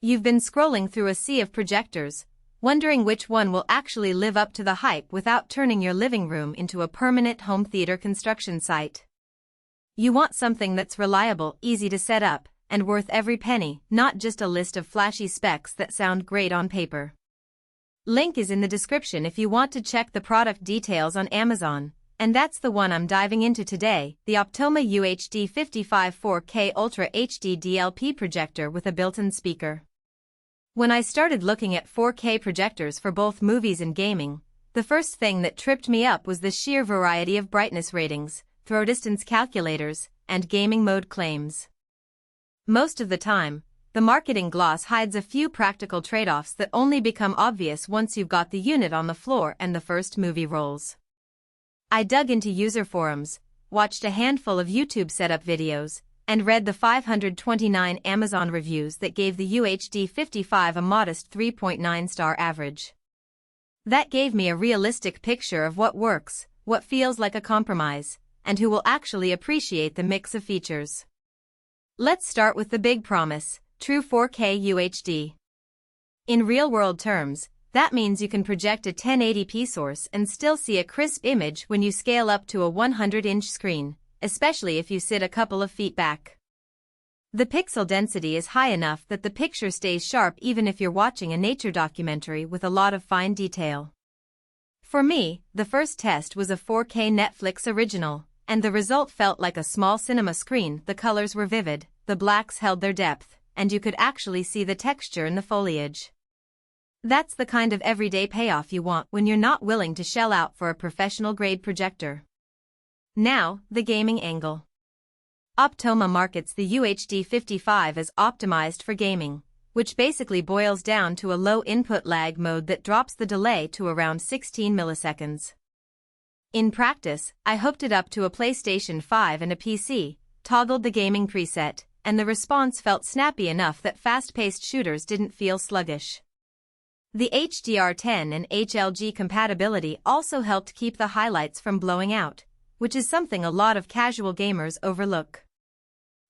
You've been scrolling through a sea of projectors, wondering which one will actually live up to the hype without turning your living room into a permanent home theater construction site. You want something that's reliable, easy to set up, and worth every penny, not just a list of flashy specs that sound great on paper. Link is in the description if you want to check the product details on Amazon, and that's the one I'm diving into today, the Optoma UHD55 4K Ultra HD DLP projector with a built-in speaker. When I started looking at 4K projectors for both movies and gaming, the first thing that tripped me up was the sheer variety of brightness ratings, throw distance calculators, and gaming mode claims. Most of the time, the marketing gloss hides a few practical trade-offs that only become obvious once you've got the unit on the floor and the first movie rolls. I dug into user forums, watched a handful of YouTube setup videos, and read the 529 Amazon reviews that gave the UHD55 a modest 3.9-star average. That gave me a realistic picture of what works, what feels like a compromise, and who will actually appreciate the mix of features. Let's start with the big promise, true 4K UHD. In real-world terms, that means you can project a 1080p source and still see a crisp image when you scale up to a 100-inch screen, especially if you sit a couple of feet back. The pixel density is high enough that the picture stays sharp even if you're watching a nature documentary with a lot of fine detail. For me, the first test was a 4K Netflix original, and the result felt like a small cinema screen. The colors were vivid, the blacks held their depth, and you could actually see the texture in the foliage. That's the kind of everyday payoff you want when you're not willing to shell out for a professional-grade projector. Now, the gaming angle. Optoma markets the UHD55 as optimized for gaming, which basically boils down to a low input lag mode that drops the delay to around 16 milliseconds. In practice, I hooked it up to a PlayStation 5 and a PC, toggled the gaming preset, and the response felt snappy enough that fast-paced shooters didn't feel sluggish. The HDR10 and HLG compatibility also helped keep the highlights from blowing out, which is something a lot of casual gamers overlook.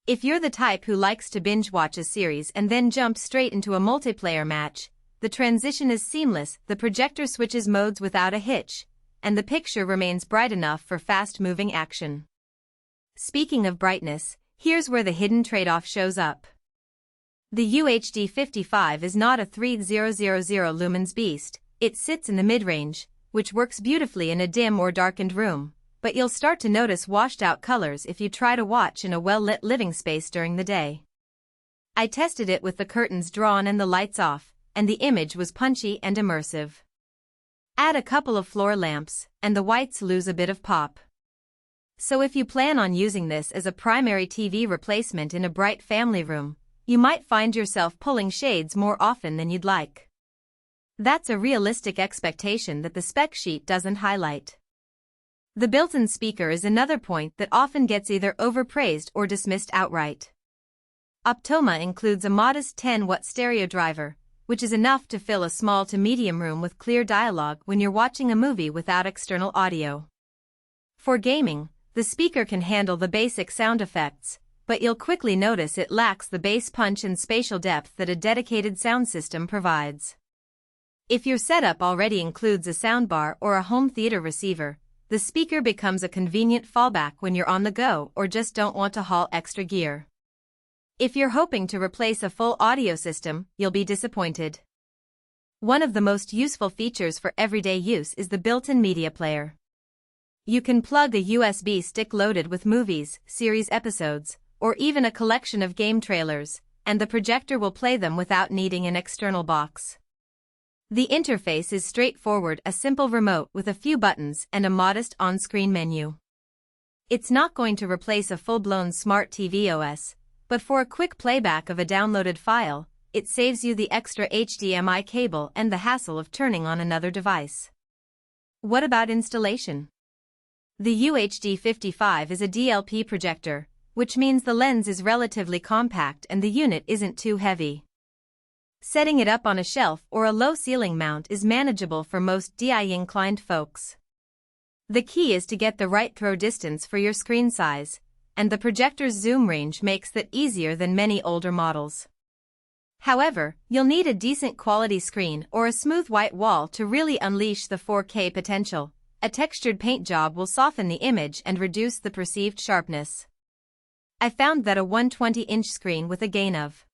If you're the type who likes to binge-watch a series and then jump straight into a multiplayer match, the transition is seamless. The projector switches modes without a hitch, and the picture remains bright enough for fast-moving action. Speaking of brightness, here's where the hidden trade-off shows up. The UHD55 is not a 3000 lumens beast, it sits in the mid-range, which works beautifully in a dim or darkened room, but you'll start to notice washed-out colors if you try to watch in a well-lit living space during the day. I tested it with the curtains drawn and the lights off, and the image was punchy and immersive. Add a couple of floor lamps, and the whites lose a bit of pop. So if you plan on using this as a primary TV replacement in a bright family room, you might find yourself pulling shades more often than you'd like. That's a realistic expectation that the spec sheet doesn't highlight. The built-in speaker is another point that often gets either overpraised or dismissed outright. Optoma includes a modest 10-watt stereo driver, which is enough to fill a small to medium room with clear dialogue when you're watching a movie without external audio. For gaming, the speaker can handle the basic sound effects, but you'll quickly notice it lacks the bass punch and spatial depth that a dedicated sound system provides. If your setup already includes a soundbar or a home theater receiver, the speaker becomes a convenient fallback when you're on the go or just don't want to haul extra gear. If you're hoping to replace a full audio system, you'll be disappointed. One of the most useful features for everyday use is the built-in media player. You can plug a USB stick loaded with movies, series episodes, or even a collection of game trailers, and the projector will play them without needing an external box. The interface is straightforward, a simple remote with a few buttons and a modest on-screen menu. It's not going to replace a full-blown smart TV OS, but for a quick playback of a downloaded file, it saves you the extra HDMI cable and the hassle of turning on another device. What about installation? The UHD55 is a DLP projector, which means the lens is relatively compact and the unit isn't too heavy. Setting it up on a shelf or a low ceiling mount is manageable for most DIY-inclined folks. The key is to get the right throw distance for your screen size, and the projector's zoom range makes that easier than many older models. However, you'll need a decent quality screen or a smooth white wall to really unleash the 4K potential. A textured paint job will soften the image and reduce the perceived sharpness. I found that a 120-inch screen with a gain of